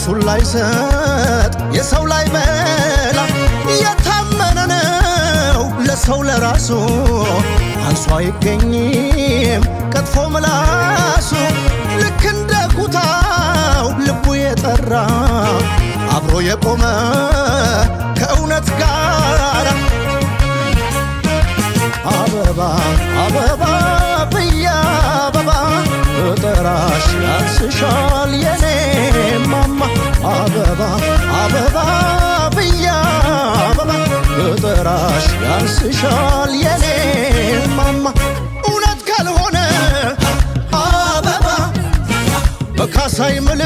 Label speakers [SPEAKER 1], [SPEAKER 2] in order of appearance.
[SPEAKER 1] ራሱን ላይ ሰጥ የሰው ላይ በላ የታመነ ነው ለሰው ለራሱ አንሷ አይገኝም ቀጥፎ ምላሱ ልክ እንደ ኩታው ልቡ የጠራ አብሮ የቆመ ከእውነት ጋር አበባ አበባ ብያ አበባ እጠራሽ ያንስሻል የኔ ማማ አበባ አበባ ብያ አበባ እጠራሽ ያንስሻል የኔ ማማ እውነት ካልሆነ አበባ በካሳይ ምል